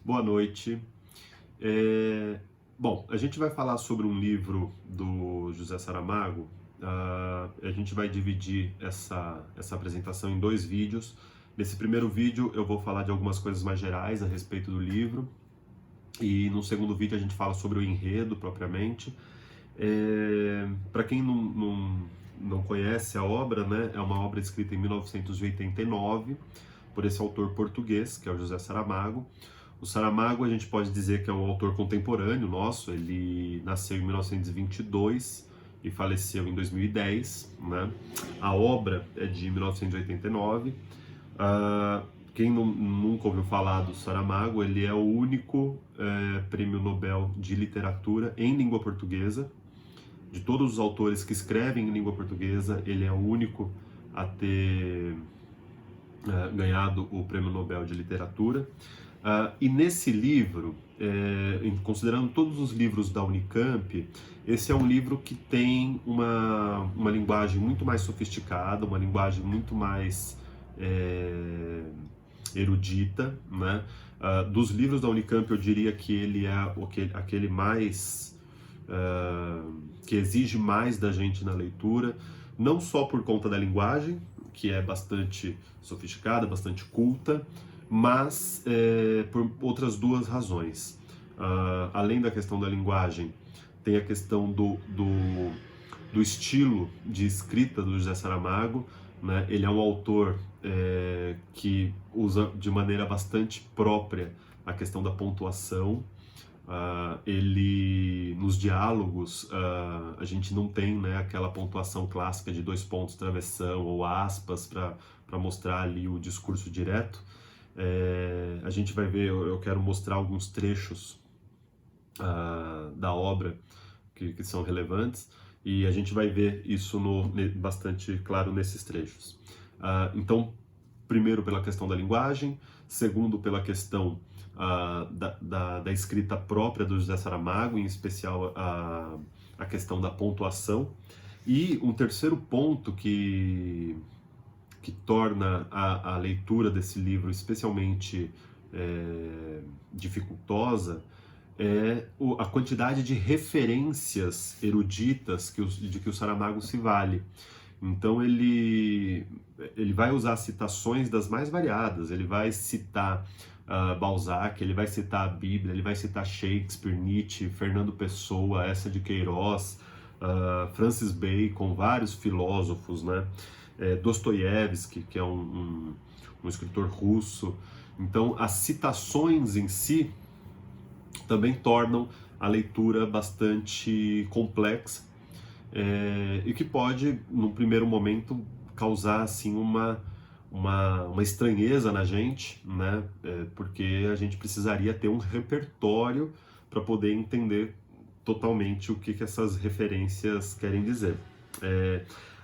Boa noite. Bom, a gente vai falar sobre um livro do José Saramago. A gente vai dividir essa apresentação em dois vídeos. Nesse primeiro vídeo eu vou falar de algumas coisas mais gerais a respeito do livro. E no segundo vídeo a gente fala sobre o enredo propriamente. Para quem não conhece a obra, né, é uma obra escrita em 1989 por esse autor português, que é o José Saramago. O Saramago a gente pode dizer que é um autor contemporâneo nosso. Ele nasceu em 1922 e faleceu em 2010, né? A obra é de 1989. Quem nunca ouviu falar do Saramago, ele é o único prêmio Nobel de literatura em língua portuguesa. De todos os autores que escrevem em língua portuguesa, ele é o único a ter ganhado o prêmio Nobel de literatura. E nesse livro, considerando todos os livros da Unicamp, esse é um livro que tem uma linguagem muito mais sofisticada, uma linguagem muito mais erudita, né? Dos livros da Unicamp, eu diria que ele é aquele mais que exige mais da gente na leitura, não só por conta da linguagem, que é bastante sofisticada, bastante culta, mas por outras duas razões. Além da questão da linguagem, tem a questão do estilo de escrita do José Saramago, né? Ele é um autor que usa de maneira bastante própria a questão da pontuação. Ele, nos diálogos, a gente não tem, né, aquela pontuação clássica de 2 pontos, travessão ou aspas para mostrar ali o discurso direto. A gente vai ver, eu quero mostrar alguns trechos da obra que são relevantes, e a gente vai ver isso bastante claro nesses trechos. Então, primeiro pela questão da linguagem, segundo pela questão da escrita própria do José Saramago, em especial a questão da pontuação. E um terceiro ponto que torna a leitura desse livro especialmente dificultosa é a quantidade de referências eruditas de que o Saramago se vale. Então ele vai usar citações das mais variadas. Ele vai citar Balzac, ele vai citar a Bíblia, ele vai citar Shakespeare, Nietzsche, Fernando Pessoa, Eça de Queiroz, Francis Bacon, vários filósofos, né? Dostoiévski, que é um escritor russo. Então as citações em si também tornam a leitura bastante complexa, e que pode, num primeiro momento, causar assim uma estranheza na gente, né? Porque a gente precisaria ter um repertório para poder entender totalmente o que essas referências querem dizer.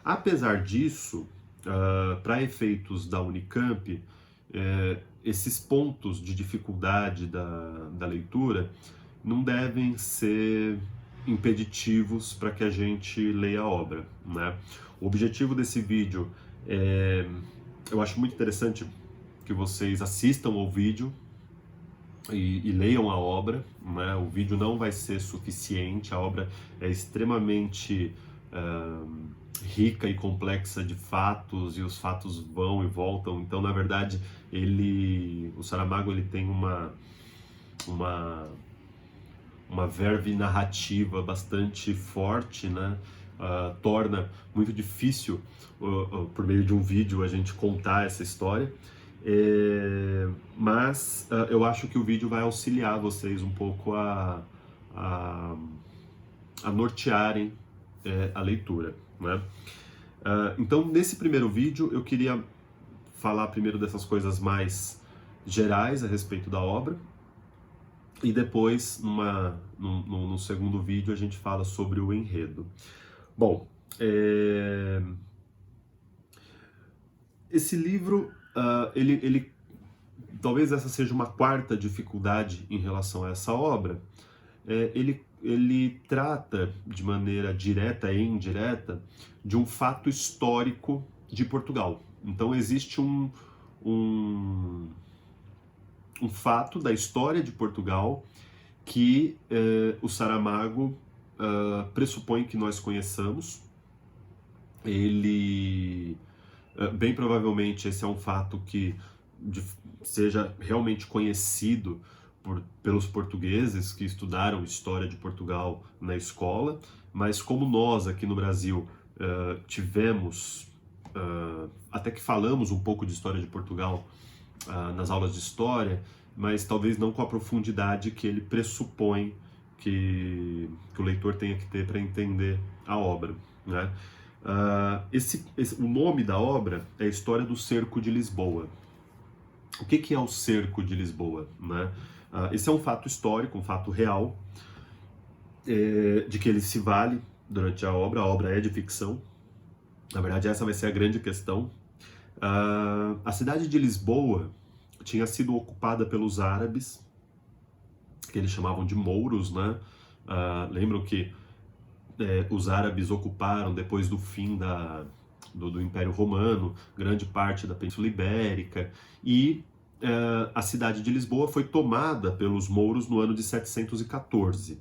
Apesar disso, para efeitos da Unicamp, esses pontos de dificuldade da leitura não devem ser impeditivos para que a gente leia a obra, né? O objetivo desse vídeo eu acho muito interessante que vocês assistam ao vídeo e leiam a obra, né? O vídeo não vai ser suficiente, a obra é extremamente rica e complexa de fatos, e os fatos vão e voltam. Então, na verdade, o Saramago, ele tem uma verve narrativa bastante forte, né? Torna muito difícil, por meio de um vídeo, a gente contar essa história. Mas eu acho que o vídeo vai auxiliar vocês um pouco a nortearem a leitura, né? Então, nesse primeiro vídeo, eu queria falar primeiro dessas coisas mais gerais a respeito da obra, e depois, no segundo vídeo, a gente fala sobre o enredo. Bom, esse livro, ele talvez essa seja uma quarta dificuldade em relação a essa obra. Ele trata de maneira direta e indireta de um fato histórico de Portugal. Então existe um um fato da história de Portugal que o Saramago pressupõe que nós conheçamos. Ele, bem provavelmente, esse é um fato que seja realmente conhecido pelos portugueses que estudaram história de Portugal na escola, mas como nós aqui no Brasil tivemos, até que falamos um pouco de história de Portugal nas aulas de história, mas talvez não com a profundidade que ele pressupõe que o leitor tenha que ter para entender a obra, né? O nome da obra é a História do Cerco de Lisboa. O que é o Cerco de Lisboa, né? Esse é um fato histórico, um fato real, de que ele se vale durante a obra é de ficção. Na verdade, essa vai ser a grande questão. A cidade de Lisboa tinha sido ocupada pelos árabes, que eles chamavam de mouros, né? Lembram que os árabes ocuparam, depois do fim do Império Romano, grande parte da Península Ibérica, e a cidade de Lisboa foi tomada pelos mouros no ano de 714.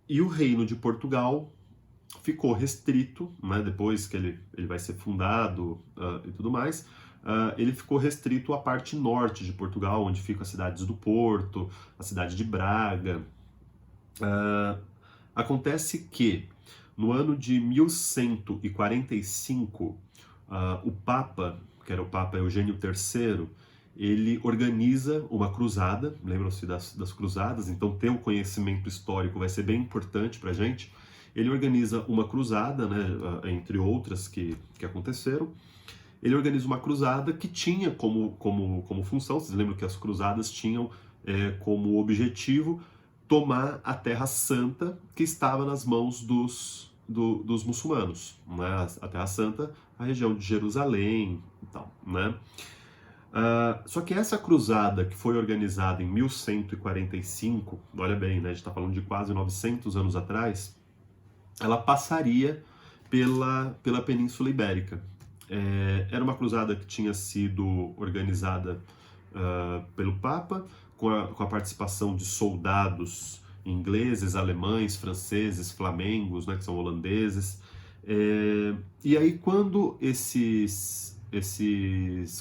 E o Reino de Portugal ficou restrito, né, depois que ele vai ser fundado e tudo mais, ele ficou restrito à parte norte de Portugal, onde ficam as cidades do Porto, a cidade de Braga. Acontece que, no ano de 1145, o Papa, que era o Papa Eugênio III, ele organiza uma cruzada, lembram-se das cruzadas? Então ter o conhecimento histórico vai ser bem importante para a gente. Ele organiza uma cruzada, né, entre outras que aconteceram. Ele organiza uma cruzada que tinha como função, vocês lembram que as cruzadas tinham como objetivo tomar a Terra Santa que estava nas mãos dos muçulmanos, né? A Terra Santa, a região de Jerusalém e tal, né? Só que essa cruzada que foi organizada em 1145, olha bem, né? A gente está falando de quase 900 anos atrás, ela passaria pela Península Ibérica. Era uma cruzada que tinha sido organizada pelo Papa, com a participação de soldados ingleses, alemães, franceses, flamengos, né, que são holandeses. E aí, quando esses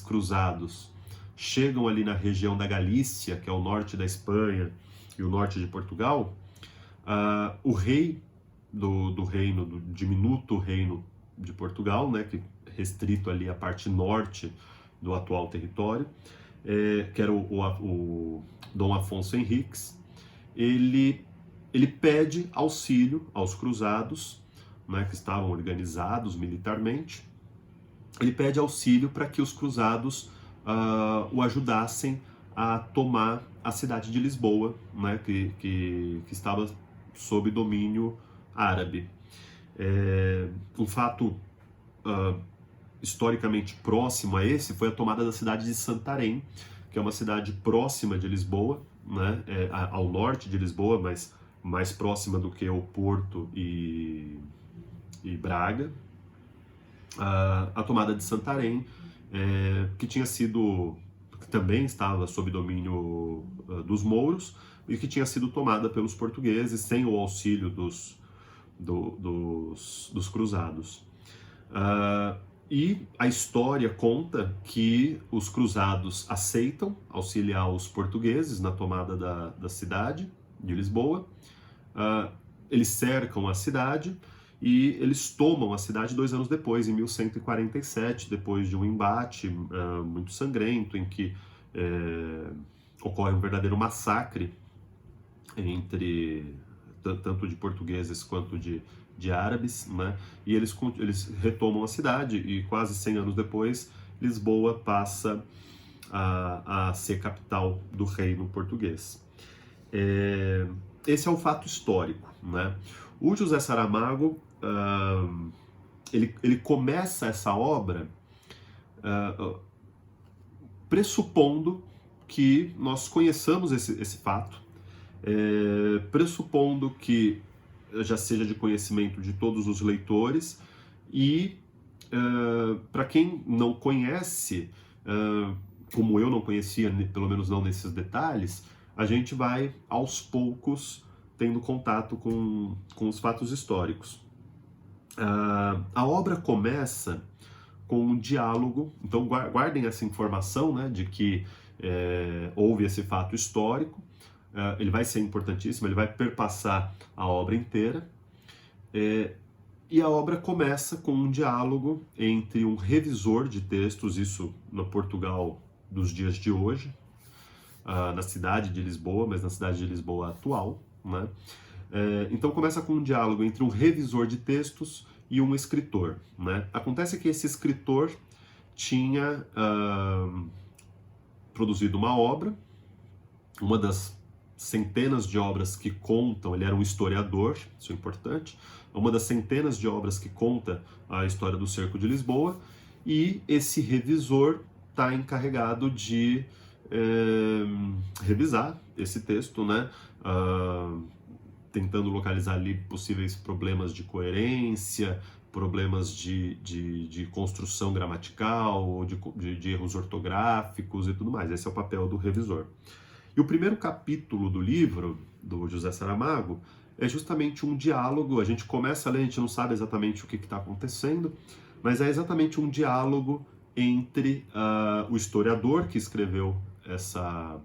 cruzados chegam ali na região da Galícia, que é o norte da Espanha e o norte de Portugal, o rei do reino, do diminuto reino de Portugal, né, que restrito ali à parte norte do atual território, que era o Dom Afonso Henriques, ele pede auxílio aos cruzados, né, que estavam organizados militarmente. Ele pede auxílio para que os cruzados o ajudassem a tomar a cidade de Lisboa, né, que estava sob domínio árabe. Um fato historicamente próximo a esse foi a tomada da cidade de Santarém, que é uma cidade próxima de Lisboa, né, ao norte de Lisboa, mas mais próxima do que o Porto e Braga. A tomada de Santarém, que também estava sob domínio dos mouros e que tinha sido tomada pelos portugueses sem o auxílio dos cruzados. E a história conta que os cruzados aceitam auxiliar os portugueses na tomada da cidade de Lisboa. Eles cercam a cidade e eles tomam a cidade 2 anos depois, em 1147, depois de um embate muito sangrento, em que ocorre um verdadeiro massacre entre tanto de portugueses quanto de árabes, né? E eles retomam a cidade e quase 100 anos depois, Lisboa passa a ser capital do reino português. Esse é um fato histórico, né? O José Saramago, ele começa essa obra pressupondo que nós conheçamos esse fato, pressupondo que já seja de conhecimento de todos os leitores e, para quem não conhece, como eu não conhecia, pelo menos não nesses detalhes, a gente vai, aos poucos, tendo contato com os fatos históricos. A obra começa com um diálogo, então guardem essa informação, né, de que houve esse fato histórico, ele vai ser importantíssimo, ele vai perpassar a obra inteira, e a obra começa com um diálogo entre um revisor de textos, isso no Portugal dos dias de hoje, na cidade de Lisboa, mas na cidade de Lisboa atual, né? Então começa com um diálogo entre um revisor de textos e um escritor, né? Acontece que esse escritor tinha produzido uma obra, uma das centenas de obras que contam, ele era um historiador, isso é importante, uma das centenas de obras que conta a história do Cerco de Lisboa, e esse revisor está encarregado de revisar esse texto, né? Tentando localizar ali possíveis problemas de coerência, problemas de construção gramatical, ou de erros ortográficos e tudo mais. Esse é o papel do revisor. E o primeiro capítulo do livro, do José Saramago, é justamente um diálogo. A gente começa a ler, a gente não sabe exatamente o que está acontecendo, mas é exatamente um diálogo entre o historiador que escreveu essa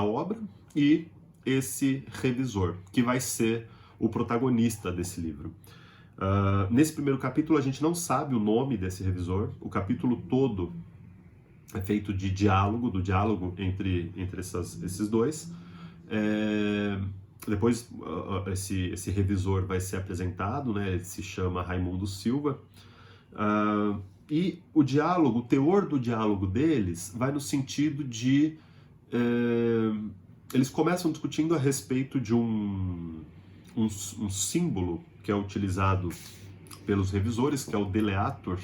obra e esse revisor, que vai ser o protagonista desse livro. Nesse primeiro capítulo a gente não sabe o nome desse revisor, o capítulo todo é feito de diálogo, do diálogo entre esses dois. Depois esse revisor vai ser apresentado, né? Ele se chama Raimundo Silva, e o diálogo, o teor do diálogo deles vai no sentido de eles começam discutindo a respeito de um símbolo que é utilizado pelos revisores, que é o deleatur,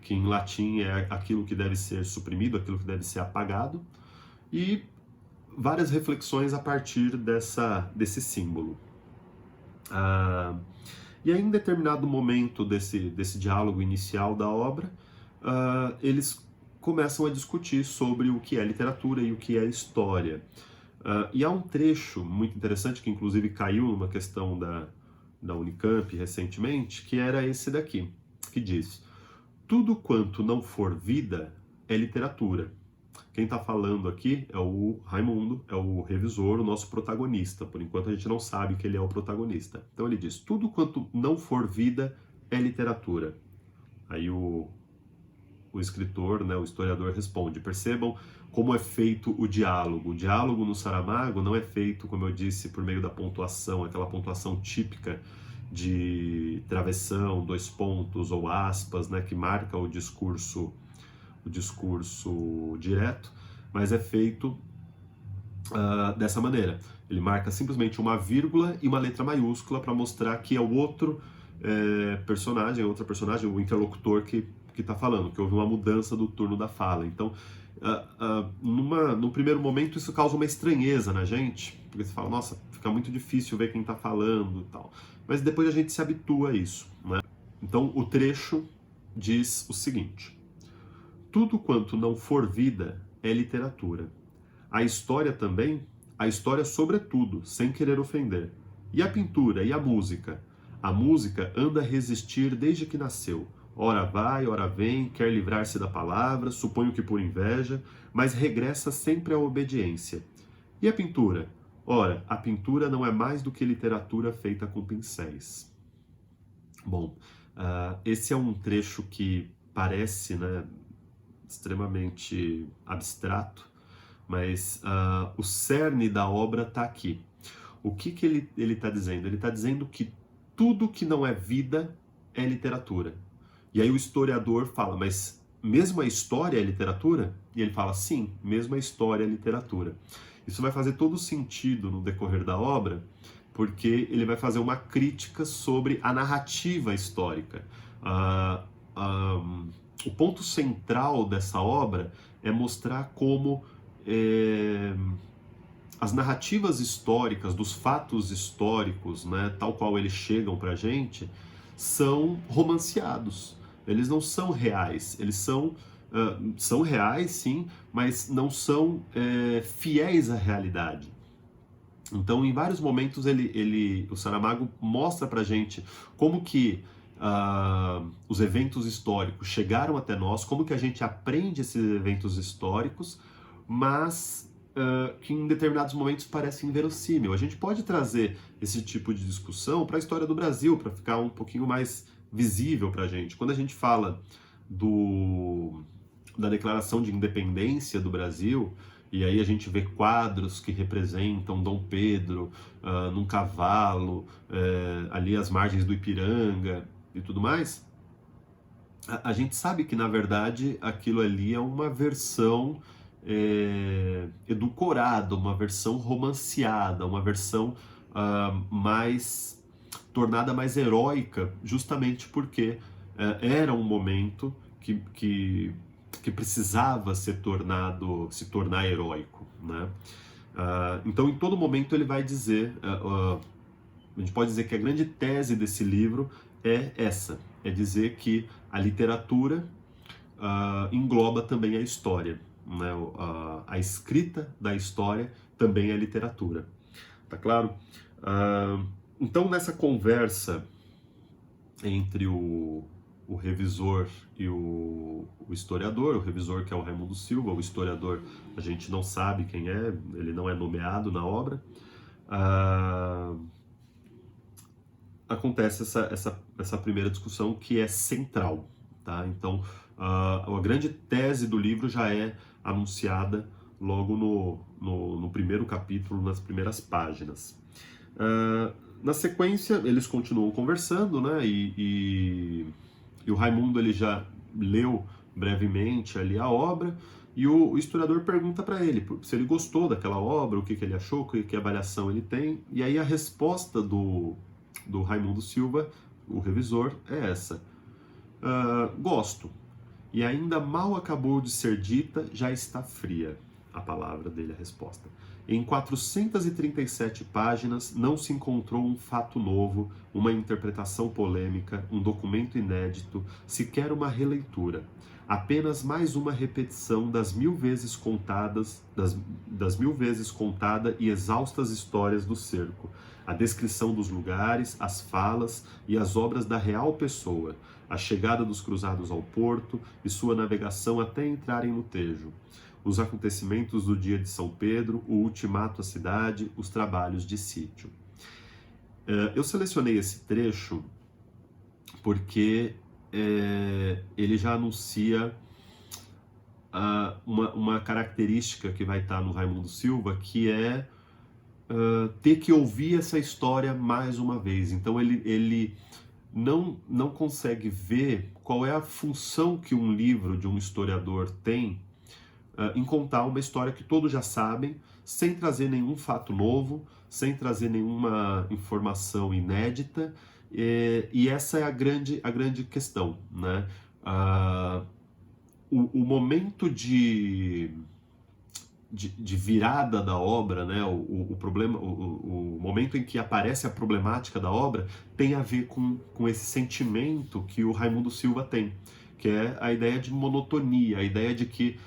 que em latim é aquilo que deve ser suprimido, aquilo que deve ser apagado, e várias reflexões a partir desse símbolo. E aí, em determinado momento desse diálogo inicial da obra, eles começam a discutir sobre o que é literatura e o que é história. E há um trecho muito interessante, que inclusive caiu numa questão da Unicamp recentemente, que era esse daqui, que diz: tudo quanto não for vida é literatura. Quem está falando aqui é o Raimundo, é o revisor, o nosso protagonista. Por enquanto a gente não sabe que ele é o protagonista. Então ele diz: tudo quanto não for vida é literatura. Aí o escritor, né, o historiador responde: percebam como é feito o diálogo. O diálogo no Saramago não é feito, como eu disse, por meio da pontuação, aquela pontuação típica de travessão, dois pontos ou aspas, né, que marca o discurso direto, mas é feito dessa maneira. Ele marca simplesmente uma vírgula e uma letra maiúscula para mostrar que é o outro personagem, o interlocutor que está falando, que houve uma mudança do turno da fala. Então, num primeiro momento, isso causa uma estranheza na gente, porque você fala, nossa, fica muito difícil ver quem está falando e tal. Mas depois a gente se habitua a isso, né? Então, o trecho diz o seguinte: tudo quanto não for vida é literatura. A história também, a história sobretudo, sem querer ofender. E a pintura, e a música? A música anda a resistir desde que nasceu. Ora vai, ora vem, quer livrar-se da palavra, suponho que por inveja, mas regressa sempre à obediência. E a pintura? Ora, a pintura não é mais do que literatura feita com pincéis. Bom, esse é um trecho que parece, né, extremamente abstrato, mas o cerne da obra está aqui. O que ele está dizendo? Ele está dizendo que tudo que não é vida é literatura. E aí o historiador fala, mas mesmo a história é literatura? E ele fala, sim, mesmo a história é literatura. Isso vai fazer todo sentido no decorrer da obra, porque ele vai fazer uma crítica sobre a narrativa histórica. O ponto central dessa obra é mostrar como as narrativas históricas, dos fatos históricos, né, tal qual eles chegam para a gente, são romanceados. Eles não são reais, eles são são reais, sim, mas não são fiéis à realidade. Então, em vários momentos, o Saramago mostra pra gente como que os eventos históricos chegaram até nós, como que a gente aprende esses eventos históricos, mas que em determinados momentos parece inverossímil. A gente pode trazer esse tipo de discussão para a história do Brasil, para ficar um pouquinho mais visível para a gente. Quando a gente fala da Declaração de Independência do Brasil, e aí a gente vê quadros que representam Dom Pedro num cavalo, ali às margens do Ipiranga e tudo mais, a gente sabe que, na verdade, aquilo ali é uma versão edulcorada, uma versão romanceada, uma versão mais tornada mais heróica, justamente porque era um momento que precisava se tornar heróico, né? Então, em todo momento ele vai dizer, a gente pode dizer que a grande tese desse livro é essa, é dizer que a literatura engloba também a história, né? A escrita da história também é literatura, tá claro? Então, nessa conversa entre o revisor e o historiador, o revisor que é o Raimundo Silva, o historiador a gente não sabe quem é, ele não é nomeado na obra, acontece essa primeira discussão que é central, tá? Então, a grande tese do livro já é anunciada logo no primeiro capítulo, nas primeiras páginas. Na sequência, eles continuam conversando, né? E o Raimundo ele já leu brevemente ali a obra, e o historiador pergunta para ele se ele gostou daquela obra, o que ele achou, que avaliação ele tem, e aí a resposta do Raimundo Silva, o revisor, é essa: gosto, e ainda mal acabou de ser dita, já está fria. A palavra dele, a resposta. Em 437 páginas não se encontrou um fato novo, uma interpretação polêmica, um documento inédito, sequer uma releitura. Apenas mais uma repetição das mil vezes contadas, das mil vezes contada e exaustas histórias do cerco, a descrição dos lugares, as falas e as obras da real pessoa, a chegada dos cruzados ao porto e sua navegação até entrarem no Tejo, os acontecimentos do dia de São Pedro, o ultimato à cidade, os trabalhos de sítio. Eu selecionei esse trecho porque ele já anuncia uma característica que vai estar no Raimundo Silva, que é ter que ouvir essa história mais uma vez. Então ele não consegue ver qual é a função que um livro de um historiador tem em contar uma história que todos já sabem, sem trazer nenhum fato novo, sem trazer nenhuma informação inédita, e essa é a grande questão, né? O momento de virada da obra, né? O problema, o momento em que aparece a problemática da obra tem a ver com esse sentimento que o Raimundo Silva tem, que é a ideia de monotonia, a ideia de que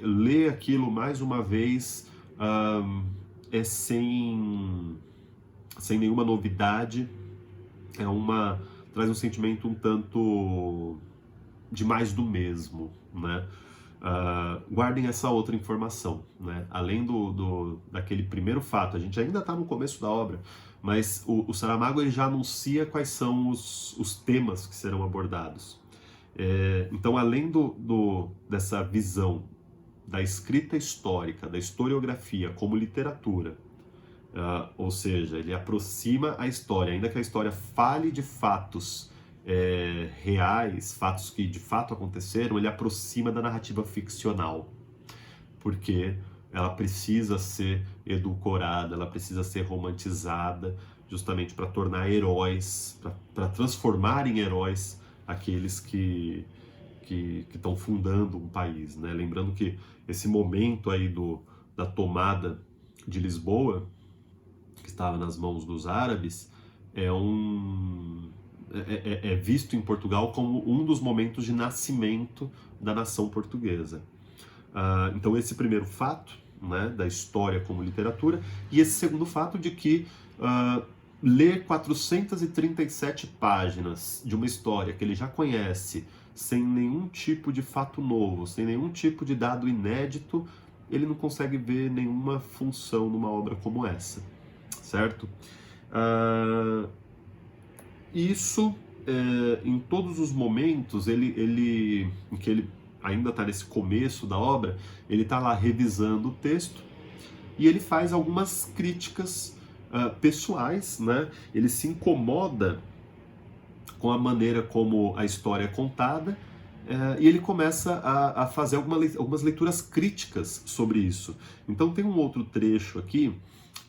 ler aquilo mais uma vez é sem nenhuma novidade, traz um sentimento um tanto de mais do mesmo, né? Guardem essa outra informação, né? Além daquele primeiro fato, a gente ainda está no começo da obra, mas o Saramago ele já anuncia quais são os temas que serão abordados. Então, além dessa visão da escrita histórica, da historiografia como literatura, ou seja, ele aproxima a história, ainda que a história fale de fatos reais, fatos que de fato aconteceram, ele aproxima da narrativa ficcional, porque ela precisa ser edulcorada, ela precisa ser romantizada, justamente para tornar heróis, para transformar em heróis aqueles que estão fundando um país, né? Lembrando que esse momento aí da tomada de Lisboa, que estava nas mãos dos árabes, é visto em Portugal como um dos momentos de nascimento da nação portuguesa. Então esse primeiro fato, né, da história como literatura, e esse segundo fato de que ler 437 páginas de uma história que ele já conhece, sem nenhum tipo de fato novo, sem nenhum tipo de dado inédito, ele não consegue ver nenhuma função numa obra como essa, certo? Isso, em todos os momentos, em que ele ainda está nesse começo da obra, ele está lá revisando o texto e ele faz algumas críticas pessoais, né? Ele se incomoda com a maneira como a história é contada e ele começa a fazer algumas leituras críticas sobre isso. Então tem um outro trecho aqui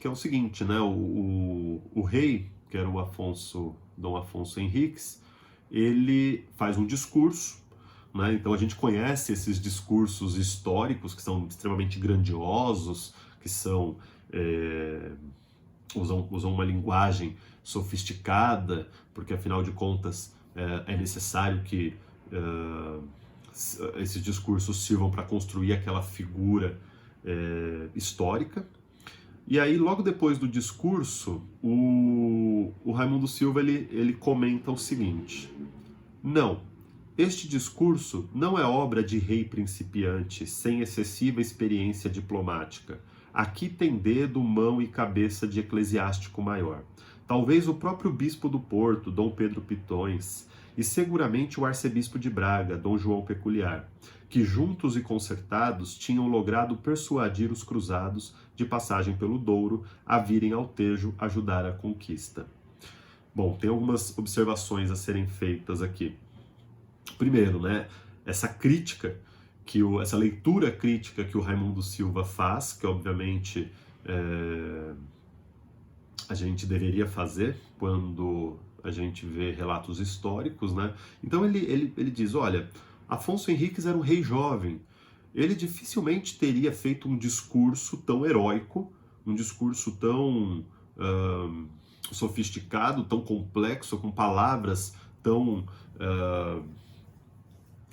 que é o seguinte, né? O rei, que era Dom Afonso Henriques, ele faz um discurso, né? Então a gente conhece esses discursos históricos que são extremamente grandiosos, que são usam uma linguagem sofisticada, porque afinal de contas é necessário que esses discursos sirvam para construir aquela figura histórica. E aí, logo depois do discurso, o Raimundo Silva ele comenta o seguinte: não, este discurso não é obra de rei principiante, sem excessiva experiência diplomática. Aqui tem dedo, mão e cabeça de eclesiástico maior. Talvez o próprio bispo do Porto, Dom Pedro Pitões, e seguramente o arcebispo de Braga, Dom João Peculiar, que juntos e concertados tinham logrado persuadir os cruzados de passagem pelo Douro a virem ao Tejo ajudar a conquista. Bom, tem algumas observações a serem feitas aqui. Primeiro, né, essa crítica, essa leitura crítica que o Raimundo Silva faz, que obviamente a gente deveria fazer quando a gente vê relatos históricos, né? Então ele diz, olha, Afonso Henriques era um rei jovem, ele dificilmente teria feito um discurso tão heróico, um discurso tão sofisticado, tão complexo, com palavras tão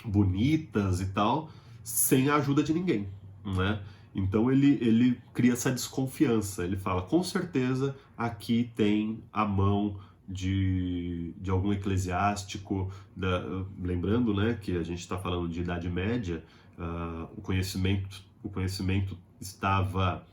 bonitas e tal, sem a ajuda de ninguém, né? Então ele cria essa desconfiança, ele fala, com certeza aqui tem a mão de algum eclesiástico, lembrando, né, que a gente está falando de Idade Média, o conhecimento estava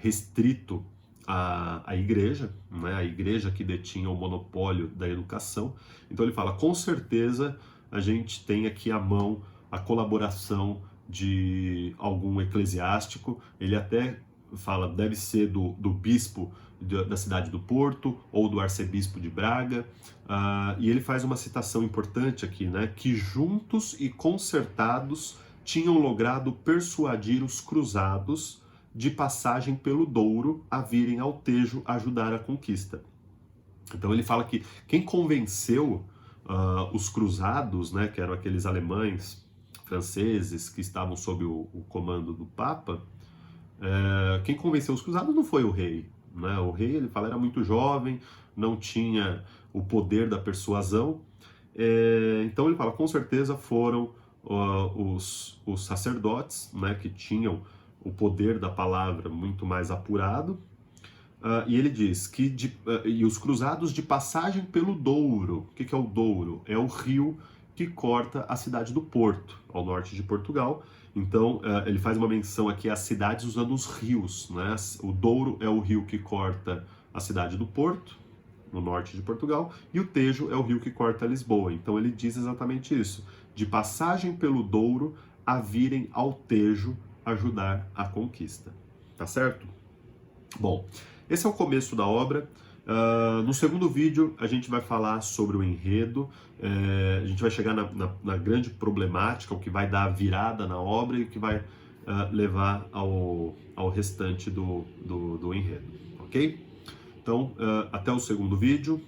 restrito à igreja, né, a igreja que detinha o monopólio da educação. Então ele fala, com certeza a gente tem aqui à mão a colaboração de algum eclesiástico. Ele até fala, deve ser do bispo da cidade do Porto ou do arcebispo de Braga, e ele faz uma citação importante aqui, né, que juntos e concertados tinham logrado persuadir os cruzados de passagem pelo Douro a virem ao Tejo ajudar a conquista. Então ele fala que quem convenceu os cruzados, né, que eram aqueles alemães, franceses que estavam sob o comando do Papa, quem convenceu os cruzados não foi o rei, né? O rei, ele fala, era muito jovem, não tinha o poder da persuasão, então ele fala, com certeza foram os sacerdotes, né, que tinham o poder da palavra muito mais apurado, e ele diz que e os cruzados de passagem pelo Douro. O que é o Douro? É o rio que corta a cidade do Porto, ao norte de Portugal. Então ele faz uma menção aqui às cidades usando os rios, né? O Douro é o rio que corta a cidade do Porto, no norte de Portugal, e o Tejo é o rio que corta Lisboa. Então ele diz exatamente isso, de passagem pelo Douro a virem ao Tejo ajudar a conquista. Tá certo? Bom, esse é o começo da obra. No segundo vídeo a gente vai falar sobre o enredo, a gente vai chegar na grande problemática, o que vai dar a virada na obra e o que vai levar ao restante do enredo, ok? Então, até o segundo vídeo.